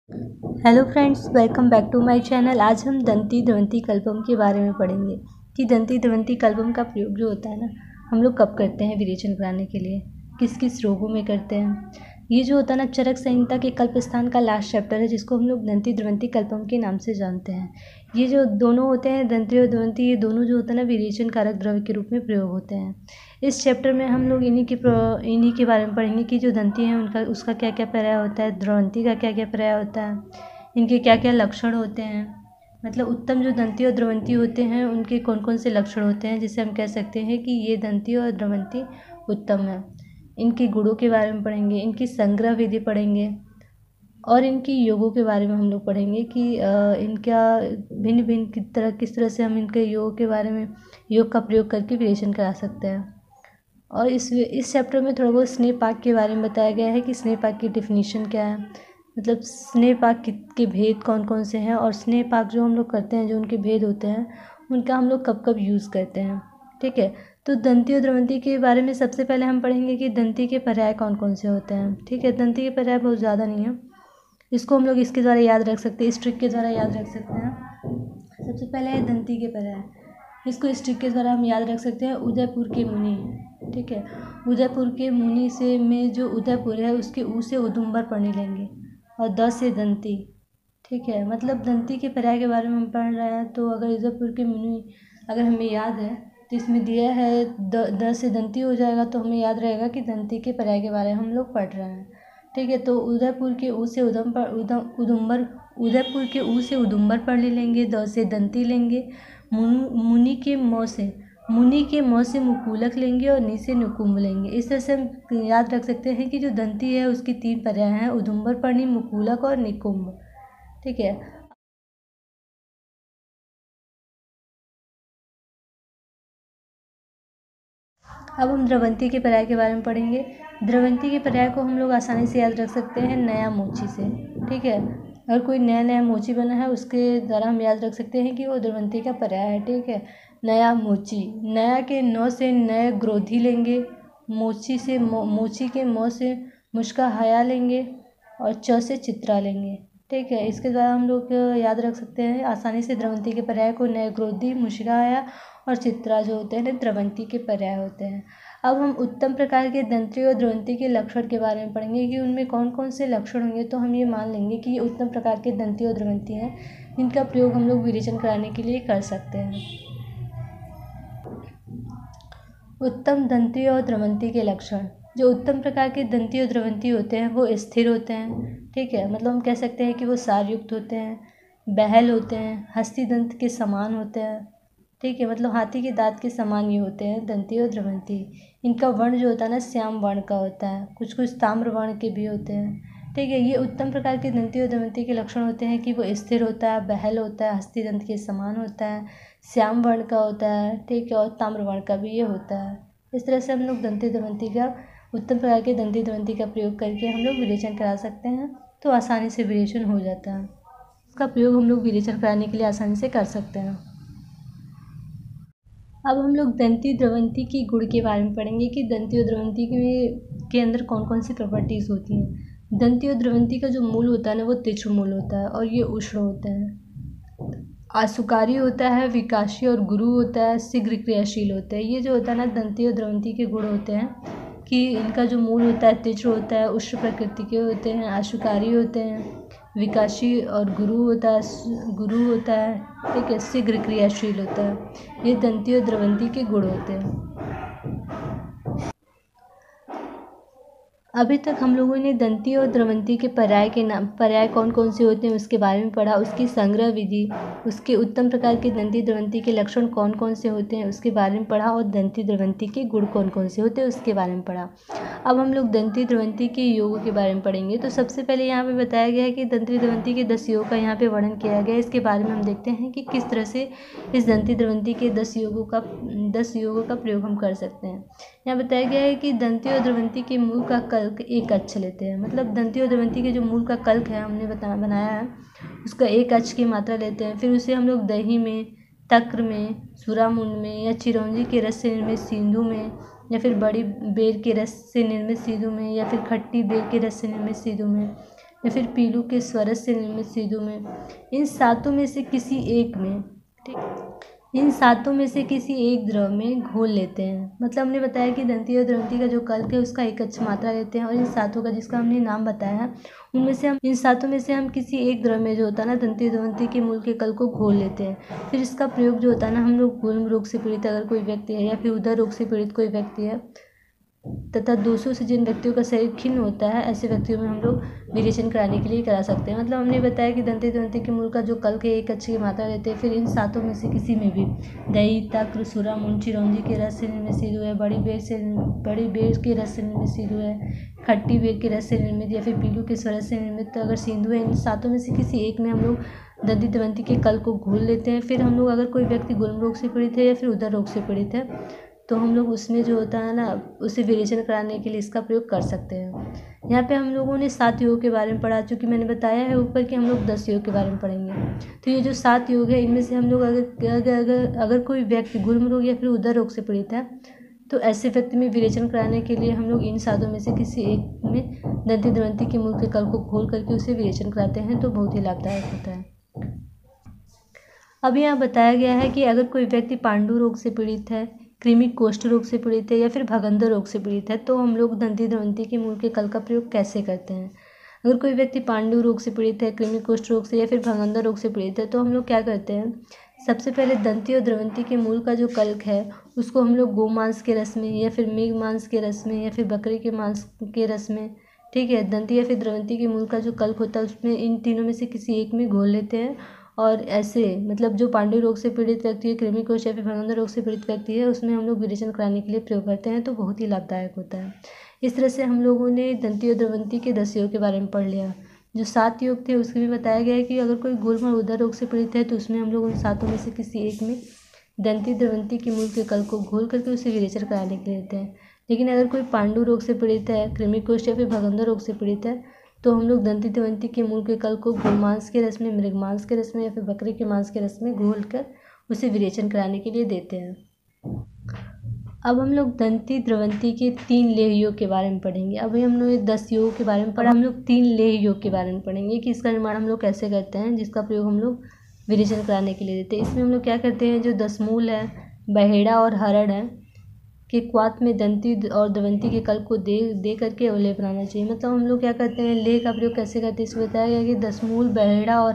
Hello friends, welcome back to my channel. आज हम दंती ध्वंती कल्पम के बारे में पढ़ेंगे कि दंती ध्वंती कल्पम का प्रयोग जो होता है ना, हम लोग कब करते हैं विरेचन कराने के लिए, किस किस रोगों में करते हैं। ये जो होता है ना, चरक संहिता के कल्पस्थान का लास्ट चैप्टर है, जिसको हम लोग दंती ध्वंती कल्पम के नाम से जानते हैं। ये जो दोनों होते हैं, दंती और ध्वंती, ये दोनों जो होता है ना, विरेचन कारक द्रव्य के रूप में प्रयोग होते हैं। इस चैप्टर में हम लोग इन्हीं के बारे में पढ़ेंगे कि जो दंती हैं उनका उसका क्या क्या पर्याय होता है, ध्वंती का क्या क्या पर्याय होता है, इनके क्या क्या लक्षण होते हैं। मतलब उत्तम जो दंती और ध्रुवंती होते हैं उनके कौन कौन से लक्षण होते हैं, जिससे हम कह सकते हैं कि ये दंती और ध्रुवंती उत्तम है। इनके गुणों के बारे में पढ़ेंगे, इनकी संग्रह विधि पढ़ेंगे और इनकी योगों के बारे में हम लोग पढ़ेंगे कि इनका भिन्न भिन्न किस तरह से हम इनके योग के बारे में योग का प्रयोग करके विरेचन करा सकते हैं। और इस चैप्टर में थोड़ा बहुत स्नेह पाक के बारे में बताया गया है कि स्नेह पाक की डिफिनीशन क्या है, मतलब स्नेह पाक के भेद कौन कौन से हैं, और स्नेह पाक जो हम लोग करते हैं, जो उनके भेद होते हैं, उनका हम लोग कब कब यूज़ करते हैं। ठीक है, तो दंती और ध्रुवंती के बारे में सबसे पहले हम पढ़ेंगे कि दंती के पर्याय कौन कौन से होते हैं। ठीक है, दंती के पर्याय बहुत ज़्यादा नहीं है, इसको हम लोग इसके द्वारा याद रख सकते हैं, इस ट्रिक के द्वारा याद रख सकते हैं। सबसे पहले है दंती के पर्याय, इसको इस ट्रिक के द्वारा हम याद रख सकते हैं। उदयपुर के मुनि, ठीक है, उदयपुर के मुनि से में जो उदयपुर है उसके ऊ से उदुम्बर पढ़ने लेंगे, और द से दंती। ठीक है, मतलब दंती के पर्याय के बारे में हम पढ़ रहे हैं, तो अगर उदयपुर के मुनि अगर हमें याद है तो इसमें दिया है द से दंती हो जाएगा, तो हमें याद रहेगा कि दंती के पर्याय के बारे में हम लोग पढ़ रहे हैं। ठीक है, तो उदयपुर के ऊ से उदुम्बर, उदयपुर के ऊ से उदुम्बर पढ़ लेंगे, द से दंती लेंगे, मुनि के मौ से मुकूलक लेंगे और नी से नुकुम्ब लेंगे। इस तरह से हम याद रख सकते हैं कि जो दंती है उसकी 3 पर्याय हैं, उदुम्बर पर्णी, मुकूलक और निकुम्ब। ठीक है, अब हम द्रवंती के पर्याय के बारे में पढ़ेंगे। द्रवंती के पर्याय को हम लोग आसानी से याद रख सकते हैं नया मोची से। ठीक है, अगर कोई नया नया मोची बना है उसके द्वारा हम याद रख सकते हैं कि वो द्रवंती का पर्याय है। ठीक है, नया मोची, नया के नौ से नए ग्रोधी लेंगे, मोची के मौ से मुश्का हया लेंगे, और च से चित्रा लेंगे। ठीक है, इसके द्वारा हम लोग याद रख सकते हैं आसानी से द्रवंती के पर्याय को, नए ग्रोधी, मुश्का हया और चित्रा जो होते हैं द्रवंती के पर्याय होते हैं। अब हम उत्तम प्रकार के दंती और ध्रुवंती के लक्षण के बारे में पढ़ेंगे कि उनमें कौन कौन से लक्षण होंगे, तो हम ये मान लेंगे कि ये उत्तम प्रकार के दंती और ध्रुवंती हैं, जिनका प्रयोग हम लोग विरेचन कराने के लिए कर सकते हैं। उत्तम दंती और ध्रुवंती के लक्षण। जो उत्तम प्रकार के दंती और ध्रुवंती होते हैं वो स्थिर होते हैं। ठीक है, मतलब हम कह सकते हैं कि वो सारयुक्त होते हैं, बहल होते हैं, हस्ती दंत के समान होते हैं। ठीक है, मतलब हाथी के दांत के समान ये होते हैं दंती और ध्रुवंती। इनका वर्ण जो होता है ना, श्याम वर्ण का होता है, कुछ कुछ ताम्र वर्ण के भी होते हैं। ठीक है, ये उत्तम प्रकार के दंती और ध्रुवंती के लक्षण होते हैं कि वो स्थिर होता है, बहल होता है, हस्ती दंत के समान होता है, श्याम वर्ण का होता है। ठीक है, और ताम्र वर्ण का भी ये होता है। इस तरह से हम लोग दंती ध्रुवंती का, उत्तम प्रकार के दंती ध्रुवंती का प्रयोग करके हम लोग विरेचन करा सकते हैं, तो आसानी से विरेचन हो जाता है। इसका प्रयोग हम लोग विरेचन कराने के लिए आसानी से कर सकते हैं। अब हम लोग दंती ध्रुवंती की गुण के बारे में पढ़ेंगे कि दंती और ध्रुवंती के अंदर कौन कौन सी प्रॉपर्टीज़ होती हैं। दंती और ध्रुवंती का जो मूल होता है ना, वो तिक्ष्ण मूल होता है और ये उष्ण होता है, आसुकारी होता है, विकासी और गुरु होता है, शीघ्र क्रियाशील होता है। ये जो होता है ना, दंती और ध्रुवंती के गुण होते हैं कि इनका जो मूल होता है तिक्ष्ण होता है, उष्ण प्रकृति के होते हैं, आशुकारी होते हैं, विकासी और गुरु होता है। ठीक है, शीघ्र क्रियाशील होता है। ये दंती और ध्रुवंती के गुण होते हैं। अभी तक हम लोगों ने दंती और ध्रुवंती के पर्याय कौन कौन से होते हैं उसके बारे में पढ़ा, उसकी संग्रह विधि, उसके उत्तम प्रकार के दंती ध्रुवंती के लक्षण कौन कौन से होते हैं उसके बारे में पढ़ा, और दंती ध्रुवंती के गुण कौन कौन से होते हैं उसके बारे में पढ़ा। अब हम लोग दंती ध्रुवंती के योगों के बारे में पढ़ेंगे। तो सबसे पहले यहाँ पे बताया गया है कि दंती ध्रुवंती के 10 योग का यहाँ पे वर्णन किया गया है। इसके बारे में हम देखते हैं कि किस तरह से इस दंती ध्रुवंती के 10 योगों का प्रयोग हम कर सकते हैं। यहाँ बताया गया है कि दंती और ध्रुवंती के मूल का कल्क एक अक्ष लेते हैं, मतलब दंती और ध्रुवंती के जो मूल का कल्क है हमने बनाया है, उसका एक अक्ष की मात्रा लेते हैं। फिर उसे हम लोग दही में, तक्र में, सुरामुंड में, या चिरौंजी के रस से निर्मित सिंधु में, या फिर बड़ी बेर के रस से निर्मित सिंधु में, या फिर खट्टी बेर के रस से निर्मित सिंधु में, या फिर पीलू के स्वरस से निर्मित सीधु में, इन सातों में से किसी एक में, ठीक, इन सातों में से किसी एक द्रव में घोल लेते हैं। मतलब हमने बताया कि दंती और द्रवंती का जो कल्क है उसका एकच्छ मात्रा लेते हैं और इन सातों का जिसका हमने नाम बताया है उनमें से हम इन सातों में से हम किसी एक द्रव में जो होता है ना दंती द्रवंती के मूल के कल को घोल लेते हैं। फिर इसका प्रयोग जो होता है ना हम लोग गुल्म रोग से पीड़ित अगर कोई व्यक्ति है या फिर उदर रोग से पीड़ित कोई व्यक्ति है तथा दोषों से जिन व्यक्तियों का शरीर खिन्न होता है ऐसे व्यक्तियों में हम लोग विरेचन कराने के लिए करा सकते हैं। मतलब हमने बताया कि दंती द्वंती के मूल का जो कल्क है एक अच्छी मात्रा लेते हैं। फिर इन सातों में से किसी में भी दही तक्र सुरा मुंड चिरौंजी के रस से निर्मित सीधु है, बड़ी बेर के रस से निर्मित सीधु है, खट्टी बेर के रस से निर्मित या फिर पीलू के स्वरस से निर्मित अगर सिंधु है, इन सातों में से किसी एक में हम लोग दंती द्वंती के कल को घोल लेते हैं। फिर हम लोग अगर कोई व्यक्ति गुल्म रोग से पीड़ित है या फिर उदर रोग से पीड़ित है तो हम लोग उसमें जो होता है ना उसे विरेचन कराने के लिए इसका प्रयोग कर सकते हैं। यहाँ पे हम लोगों ने 7 योग के बारे में पढ़ा, चूँकि मैंने बताया है ऊपर कि हम लोग 10 योग के बारे में पढ़ेंगे। तो ये जो 7 योग है इनमें से हम लोग अगर कोई व्यक्ति गुल्म रोग या फिर उदर रोग से पीड़ित है तो ऐसे व्यक्ति में विरेचन कराने के लिए हम लोग इन सातों में से किसी एक में दंती द्वंती के मूल के कल को घोल करके उसे विरेचन कराते हैं तो बहुत ही लाभदायक होता है। अब यहाँ बताया गया है कि अगर कोई व्यक्ति पांडु रोग से पीड़ित है, कृमि कोष्ठ रोग से पीड़ित है या फिर भगंदर रोग से पीड़ित है तो हम लोग दंती द्वंती के मूल के कल का प्रयोग कैसे करते हैं। अगर कोई व्यक्ति पांडु रोग से पीड़ित है, कृमि कोष्ठ रोग से या फिर भगंदर रोग से पीड़ित है तो हम लोग क्या करते हैं, सबसे पहले दंती और द्रवंती के मूल का जो कल्क है उसको हम लोग गोमांस के रस में या फिर मेघ मांस के रस में या फिर बकरी के मांस के रस में, ठीक है, दंती या फिर द्रवंती के मूल का जो कल्क होता है उसमें इन तीनों में से किसी एक में घोल लेते हैं और ऐसे मतलब जो पांडु रोग से पीड़ित व्यक्ति है, कृमि कोष्ठ या फिर भगंदर रोग से पीड़ित व्यक्ति है उसमें हम लोग विरेचन कराने के लिए प्रयोग करते हैं तो बहुत ही लाभदायक होता है। इस तरह से हम लोगों ने दंती और द्रवंती के 10 योग के बारे में पढ़ लिया। जो 7 योग थे उसके भी बताया गया है कि अगर कोई गुल्म और उदर रोग से पीड़ित है तो उसमें हम लोग उन सातों में से किसी एक में दंती द्रवंती के मूल के कल को घोल करके उसे विरेचन कराने के लिए देते हैं। लेकिन अगर कोई पांडु रोग से पीड़ित है, कृमि कोष्ठ या फिर भगंदर रोग से पीड़ित है तो हम लोग दंती द्वंती के मूल के कल को गोमांस के रस में, मृग मांस के रस में या फिर बकरी के मांस के रस में घोल कर उसे विरेचन कराने के लिए देते हैं। अब हम लोग दंती द्रवंती के 3 लेह योग के बारे में पढ़ेंगे। अभी हम लोग 10 योग के बारे में पढ़ा, हम लोग 3 लेह योग के बारे में पढ़ेंगे कि इसका निर्माण हम लोग कैसे करते हैं जिसका प्रयोग हम लोग विरेचन कराने के लिए देते हैं। इसमें हम लोग क्या करते हैं, जो दशमूल है, बहेड़ा और हरड़ है के क्वाथ में दंती और द्रवंती के कल्प को दे करके अवलेह बनाना चाहिए। मतलब हम लोग क्या करते हैं, लेह का प्रयोग कैसे करते हैं इसमें बताया गया कि दशमूल, बहेड़ा और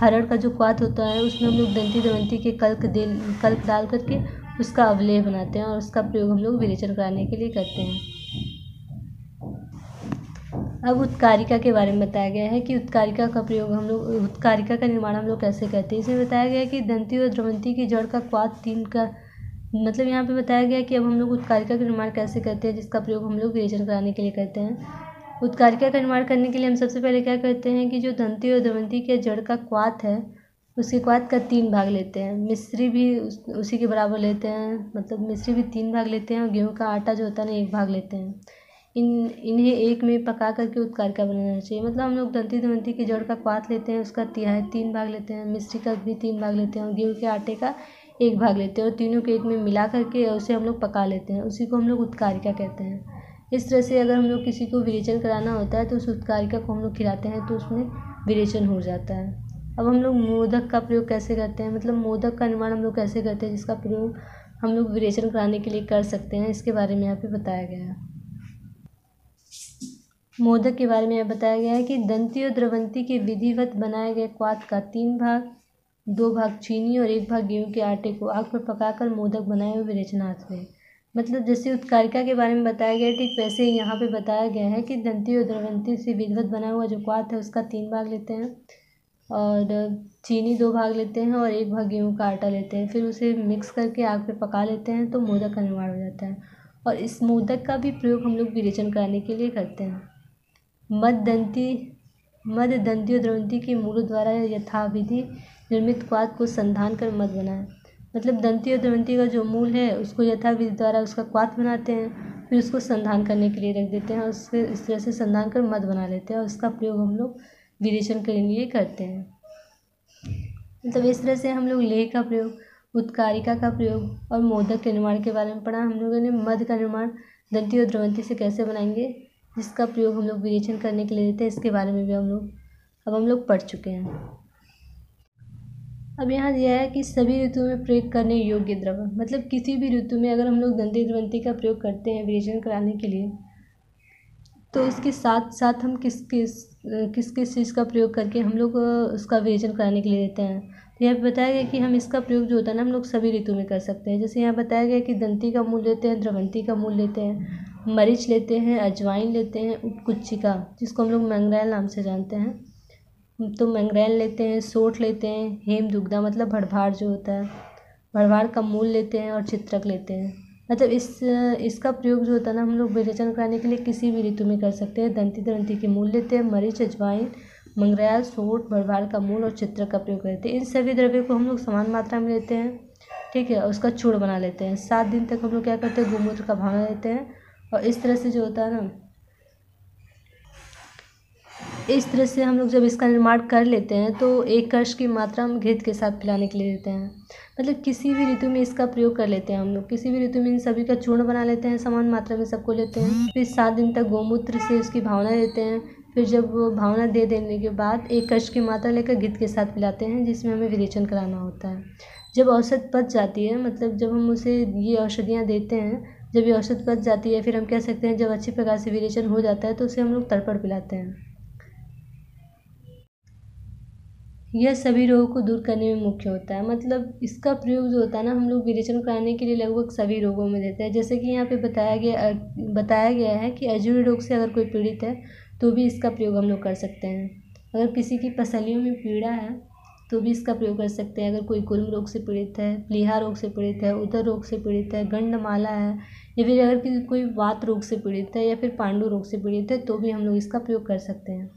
हरड़ का जो क्वाथ होता है उसमें हम लोग दंती द्रवंती के कल्प डाल करके उसका अवलेह बनाते हैं और उसका प्रयोग हम लोग विरेचन कराने के लिए करते हैं। अब उत्कारिका के बारे में बताया गया है कि उत्कारिका का प्रयोग हम लोग, उत्कारिका का निर्माण हम लोग कैसे करते हैं। इसमें बताया गया है कि दंती और द्रवंती की जड़ का क्वाथ 3 का मतलब यहाँ पे बताया गया कि अब हम लोग उत्कारिका का निर्माण कैसे करते हैं जिसका प्रयोग हम लोग विरेचन कराने के लिए करते हैं। उत्कारिका का निर्माण करने के लिए हम सबसे पहले क्या करते हैं कि जो दंती और द्रवंती के जड़ का क्वाथ है उसके क्वाथ का 3 भाग लेते हैं। मिश्री भी उसी के बराबर लेते हैं, मतलब मिश्री भी 3 भाग लेते हैं और गेहूँ का आटा जो होता है ना 1 भाग लेते हैं। इन्हें एक में पका करके उत्कारिका बनाना चाहिए। मतलब हम लोग दंती द्रवंती की जड़ का क्वाथ लेते हैं, उसका 3 भाग लेते हैं, मिश्री का भी 3 भाग लेते हैं और गेहूँ के आटे का 1 भाग लेते हैं और तीनों को एक में मिला करके उसे हम लोग पका लेते हैं। उसी को हम लोग उत्कारिका कहते हैं। इस तरह से अगर हम लोग किसी को विरेचन कराना होता है तो उस उत्कारिका को हम लोग खिलाते हैं तो उसमें विरेचन हो जाता है। अब हम लोग मोदक का प्रयोग कैसे करते हैं, मतलब मोदक का निर्माण हम लोग कैसे करते हैं जिसका प्रयोग हम लोग विरेचन कराने के लिए कर सकते हैं, इसके बारे में यहाँ पे बताया गया है। मोदक के बारे में यह बताया गया है कि दंती और द्रवंती के विधिवत बनाए गए क्वाथ का 3 भाग, 2 भाग चीनी और 1 भाग गेहूं के आटे को आग पर पकाकर मोदक बनाए हुए विरेचनार्थ में। मतलब जैसे उत्कारिका के बारे में बताया गया ठीक वैसे ही यहाँ पे बताया गया है कि दंती और द्रवंती से विधिवत बना हुआ जो क्वाथ है उसका 3 भाग लेते हैं और चीनी 2 भाग लेते हैं और 1 भाग गेहूँ का आटा लेते हैं। फिर उसे मिक्स करके आग पे पका लेते हैं तो मोदक का निर्माण हो जाता है और इस मोदक का भी प्रयोग हम लोग विरेचन कराने के लिए करते हैं। मध्य दंती और द्रवंती के मूलों द्वारा यथाविधि निर्मित क्वाथ को संधान कर मध बनाएं। मतलब दंती और द्रवंती का जो मूल है उसको यथाविधि द्वारा उसका क्वाथ बनाते हैं, फिर उसको संधान करने के लिए रख देते हैं और उससे इस तरह से संधान कर मध बना लेते हैं और उसका प्रयोग हम लोग विरेचन के लिए करते हैं। मतलब इस तरह से हम लोग लेह का प्रयोग, उत्कारिका का प्रयोग और मोदक के निर्माण के बारे में पढ़ा। हम लोगों ने मध का निर्माण दंती और द्रवंती से कैसे बनाएंगे जिसका प्रयोग हम लोग विरेचन करने के लिए लेते हैं, इसके बारे में भी हम लोग पढ़ चुके हैं। अब यहाँ दिया है कि सभी ऋतुओं में प्रयोग करने योग्य द्रव, मतलब किसी भी ऋतु में अगर हम लोग दंती द्रवंती का प्रयोग करते हैं विरेचन कराने के लिए, तो इसके साथ साथ हम किस किस चीज़ का प्रयोग करके हम लोग उसका विरेचन कराने के लिए लेते हैं। तो यहाँ पे बताया गया कि हम इसका प्रयोग जो होता है ना, हम लोग सभी ऋतु में कर सकते हैं। जैसे यहाँ बताया गया कि दंती का मूल लेते हैं, द्रवंती का मूल लेते हैं, मरीच लेते हैं, अजवाइन लेते हैं, उपकुच्चिका जिसको हम लोग मंगरैल नाम से जानते हैं, तो मंगरैल लेते हैं, सोंठ लेते हैं, हेमदुग्धा मतलब भड़भाड़ जो होता है, भड़भाड़ का मूल लेते हैं, और चित्रक लेते हैं। मतलब इसका प्रयोग जो होता है ना, हम लोग विरेचन कराने के लिए किसी भी ऋतु में कर सकते हैं। दंती द्रवंती के मूल लेते हैं, मरीच, अजवाइन, मंगरैल, सोंठ, भड़भाड़ का मूल और चित्रक का प्रयोग करते हैं। इन सभी द्रव्यों को हम लोग समान मात्रा में लेते हैं, ठीक है, और उसका चूर्ण बना लेते हैं। 7 दिन तक हम लोग क्या करते हैं, गोमूत्र का भावना लेते हैं, और इस तरह से जो होता है ना, इस तरह से हम लोग जब इसका निर्माण कर लेते हैं तो 1 कश की मात्रा हम घृत के साथ पिलाने के लिए देते हैं। मतलब किसी भी ऋतु में इसका प्रयोग कर लेते हैं हम लोग, किसी भी ऋतु में इन सभी का चूर्ण बना लेते हैं, समान मात्रा में सबको लेते हैं। फिर 7 दिन तक गोमूत्र से उसकी भावना लेते हैं। फिर जब वो भावना दे देने के बाद 1 कश की मात्रा लेकर घृत के साथ पिलाते हैं, जिसमें हमें विरेचन कराना होता है। जब औषध पच जाती है, मतलब जब हम उसे ये औषधियाँ देते हैं, जब ये औषध पच जाती है, फिर हम कह सकते हैं जब अच्छी प्रकार से विरेचन हो जाता है तो उसे हम लोग तर्पण पिलाते हैं। यह सभी रोगों को दूर करने में मुख्य होता है। मतलब इसका प्रयोग जो होता है ना, हम लोग विरेचन कराने के लिए लगभग सभी रोगों में देते हैं। जैसे कि यहाँ पे बताया गया है कि अजूरी रोग से अगर कोई पीड़ित है तो भी इसका प्रयोग हम लोग कर सकते हैं। अगर किसी की पसलियों में पीड़ा है तो भी इसका प्रयोग कर सकते हैं। अगर कोई गुल्म रोग से पीड़ित है, प्लीहा रोग से पीड़ित है, उदर रोग से पीड़ित है, गंडमाला है, या फिर अगर कोई वात रोग से पीड़ित है, या फिर पांडु रोग से पीड़ित है, तो भी हम लोग इसका प्रयोग कर सकते हैं।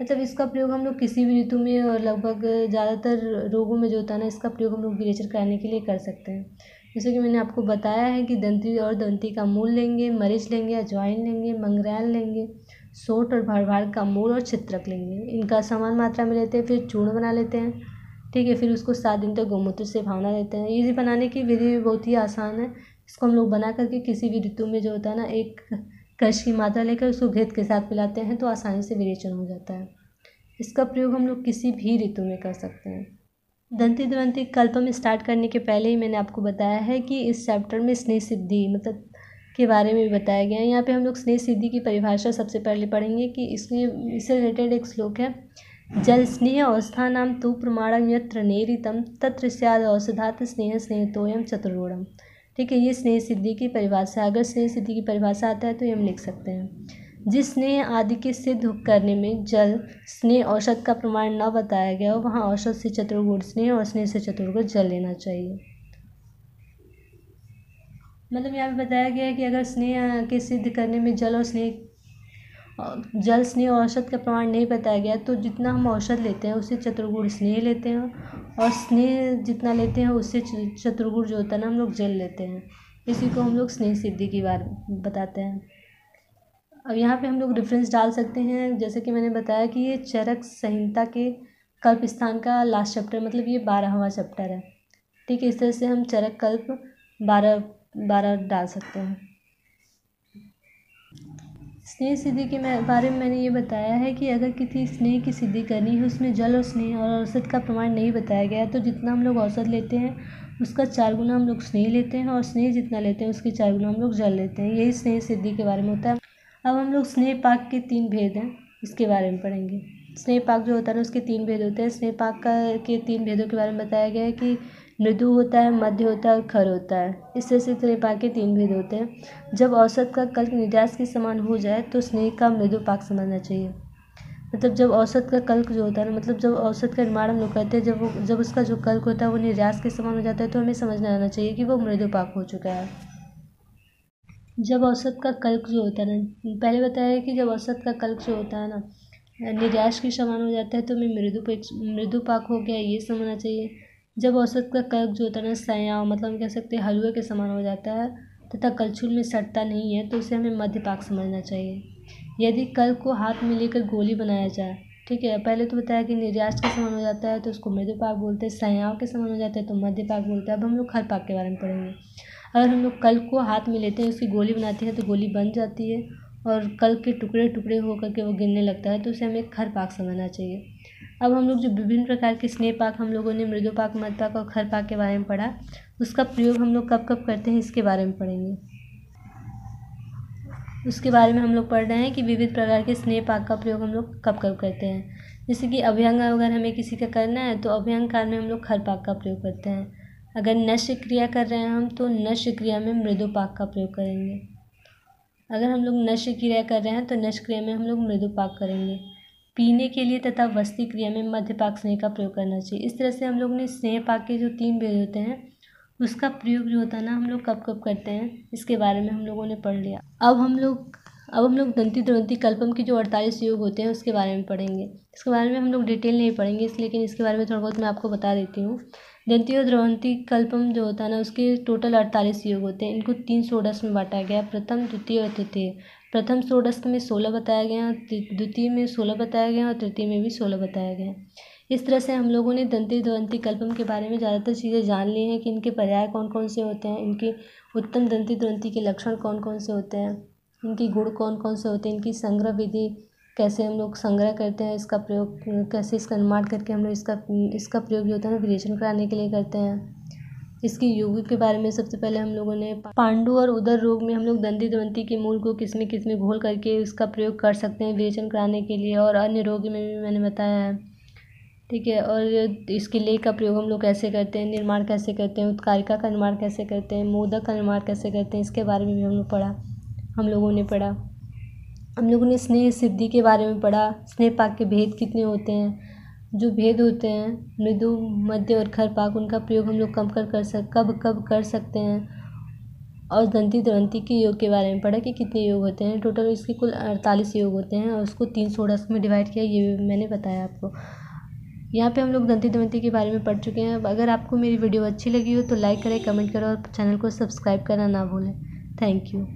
मतलब इसका प्रयोग हम लोग किसी भी ऋतु में और लगभग ज़्यादातर रोगों में जो होता है ना, इसका प्रयोग हम लोग विरेचन कराने के लिए कर सकते हैं। जैसे कि मैंने आपको बताया है कि दंती और दंती का मूल लेंगे, मरीच लेंगे, अजवाइन लेंगे, मंगरैल लेंगे, सोंठ और भड़भाड़ का मूल और चित्रक लेंगे। इनका समान मात्रा में लेते हैं, फिर चूर्ण बना लेते हैं, ठीक है। फिर उसको 7 दिन तक गोमूत्र से भावना देते हैं। ये बनाने की विधि बहुत ही आसान है। इसको हम लोग बना करके किसी भी ऋतु में जो होता है ना, 1 कश की मात्रा लेकर उसको घृत के साथ पिलाते हैं तो आसानी से विरेचन हो जाता है। इसका प्रयोग हम लोग किसी भी ऋतु में कर सकते हैं। दंती द्वंती कल्पम स्टार्ट करने के पहले ही मैंने आपको बताया है कि इस चैप्टर में स्नेह सिद्धि मतलब के बारे में भी बताया गया है। यहाँ पे हम लोग स्नेह सिद्धि की परिभाषा सबसे पहले पढ़ेंगे कि इससे रिलेटेड एक श्लोक है, जल स्नेह औष्ठानां तु प्रमाणं यत्र नेरितं तत्र स्याद् औषधात् स्नेह स्नेहतोऽयं चतुर्गुणम्। ठीक है, ये स्नेह सिद्धि की परिभाषा। अगर स्नेह सिद्धि की परिभाषा आता है तो ये हम लिख सकते हैं। जिस स्नेह आदि के सिद्ध करने में जल स्नेह औषध का प्रमाण न बताया गया हो, वहाँ औषध से चतुर्गुण स्नेह और स्नेह से चतुर्गुण जल लेना चाहिए। मतलब यहाँ पे बताया गया है कि अगर स्नेह के सिद्ध करने में जल स्नेह और औषध का प्रमाण नहीं बताया गया तो जितना हम औषध लेते हैं उससे चतुर्गुण स्नेह लेते हैं, और स्नेह जितना लेते हैं उससे चतुर्गुण जो होता है ना हम लोग जल लेते हैं। इसी को हम लोग स्नेह सिद्धि की बात बताते हैं। अब यहाँ पे हम लोग रेफरेंस डाल सकते हैं, जैसे कि मैंने बताया कि ये चरक संहिता के कल्प स्थान का लास्ट चैप्टर, मतलब ये 12वां चैप्टर है। ठीक है, इस तरह से हम चरक कल्प 12 डाल सकते हैं। स्नेह सिद्धि के बारे में मैंने ये बताया है कि अगर किसी स्नेह की सिद्धि करनी है, उसमें जल और स्नेह और औषध का प्रमाण नहीं बताया गया है, तो जितना हम लोग औषध लेते हैं उसका 4 गुना हम लोग स्नेह लेते हैं, और स्नेह जितना लेते हैं उसके 4 गुना हम लोग जल लेते हैं। यही स्नेह सिद्धि के बारे में होता है। अब हम लोग स्नेह पाक के 3 भेद हैं, इसके बारे में पढ़ेंगे। स्नेह पाक जो होता है ना उसके 3 भेद होते हैं। स्नेह पाक के 3 भेदों के बारे में बताया गया है कि मृदु होता है, मध्य होता है और खर होता है। इस तरह से स्नेह पाक के 3 भेद होते हैं। जब औषध का कल्क निर्यास के समान हो जाए तो स्नेह का मृदु पाक समझना चाहिए। मतलब जब औषध का कल्क जो होता है ना, मतलब जब औषध का निर्माण हम लोग करते हैं, जब उसका जो कल्क होता है वो निर्यास के समान हो जाता है, तो हमें समझना आना चाहिए कि वो मृदु पाक हो चुका है। जब औषध का कल्क जो होता है ना, पहले बताया है कि जब औषध का कल्क जो होता है ना निर्यास के समान हो जाता है तो हमें मृदु पाक हो गया, ये समझना चाहिए। जब औषध का कल्क जो होता है ना सयाव मतलब हम कह सकते हैं हलवे के समान हो जाता है तथा कलछुल में सटता नहीं है, तो उसे हमें मध्य पाक समझना चाहिए। यदि कल्क को हाथ में लेकर गोली बनाया जाए, ठीक है, पहले तो बताया कि निर्यास के समान हो जाता है तो उसको मृदु पाक बोलते हैं, सयाव के समान हो जाता है तो मध्य पाक बोलते हैं। अब हम लोग खर पाक के बारे में पढ़ेंगे। अगर हम लोग कल्क को हाथ में लेते हैं, उसकी गोली बनाते हैं तो गोली बन जाती है, और कल के टुकड़े टुकड़े होकर के वो गिरने लगता है, तो उसे हमें खरपाक समझना चाहिए। अब हम लोग जो विभिन्न प्रकार के स्नेहपाक हम लोगों ने मृदुपाक, मदपाक और खरपाक के बारे में पढ़ा, उसका प्रयोग हम लोग कब कब करते हैं इसके बारे में पढ़ेंगे। उसके बारे में हम लोग पढ़ रहे हैं कि विविध प्रकार के स्नेहपाक का प्रयोग हम लोग कब कब करते हैं। जैसे कि अभ्यंग अगर हमें किसी का करना है तो अभ्यंग काल में हम लोग खरपाक का प्रयोग करते हैं। अगर नश्य क्रिया कर रहे हैं हम तो नश्य क्रिया में मृदुपाक का प्रयोग करेंगे। अगर हम लोग नश्य क्रिया कर रहे हैं तो नश्य क्रिया में हम लोग मृदुपाक करेंगे। पीने के लिए तथा वस्ती क्रिया में मध्यपाक स्नेह का प्रयोग करना चाहिए। इस तरह से हम लोग ने स्नेहपाक के जो 3 भेद होते हैं उसका प्रयोग जो होता है ना हम लोग कब कब करते हैं इसके बारे में हम लोगों ने पढ़ लिया। अब हम लोग दंती द्वंती कल्पम के जो 48 योग होते हैं उसके बारे में पढ़ेंगे। इसके बारे में हम लोग डिटेल नहीं पढ़ेंगे लेकिन इसके बारे में थोड़ा बहुत मैं आपको बता देती हूँ। दंती और द्वंती कल्पम जो होता है ना उसके टोटल 48 योग होते हैं। इनको 3 षोडश में बांटा गया, प्रथम, द्वितीय और तृतीय। प्रथम षोडश में 16 बताया गया, द्वितीय में 16 बताया गया और तृतीय में भी 16 बताया गया। इस तरह से हम लोगों ने दंती द्वंती कल्पम के बारे में ज़्यादातर चीज़ें जान ली हैं कि इनके पर्याय कौन कौन से होते हैं, इनके उत्तम दंती द्वंती के लक्षण कौन कौन से होते हैं, इनके गुण कौन कौन से होते हैं, इनकी संग्रह विधि कैसे हम लोग संग्रह करते हैं, इसका प्रयोग कैसे, इसका निर्माण करके हम लोग इसका प्रयोग जो होता है ना विरेचन कराने के लिए करते हैं। इसकी योगों के बारे में सबसे पहले हम लोगों ने पांडु और उदर रोग में हम लोग दंती द्वंती के मूल को किसमें घोल करके इसका प्रयोग कर सकते हैं विरेचन कराने के लिए, और अन्य रोग में भी मैंने बताया है। ठीक है, और इसके लेह का प्रयोग हम लोग कैसे करते हैं, निर्माण कैसे करते हैं, उत्कारिका का निर्माण कैसे करते हैं, मोदक का निर्माण कैसे करते हैं, इसके बारे में भी हम लोगों ने पढ़ा। हम लोगों ने स्नेह सिद्धि के बारे में पढ़ा। स्नेहपाक के भेद कितने होते हैं, जो भेद होते हैं मृदु, मध्य और खरपाक, उनका प्रयोग हम लोग कब कर सकते हैं। और दंती द्वंती के योग के बारे में पढ़ा कि कितने योग होते हैं। टोटल इसके कुल 48 योग होते हैं और उसको 3 षोडश में डिवाइड किया, ये मैंने बताया आपको। यहाँ पे हम लोग दंती द्वंती के बारे में पढ़ चुके हैं। अगर आपको मेरी वीडियो अच्छी लगी हो तो लाइक करें, कमेंट करें और चैनल को सब्सक्राइब करना ना भूलें। Thank you.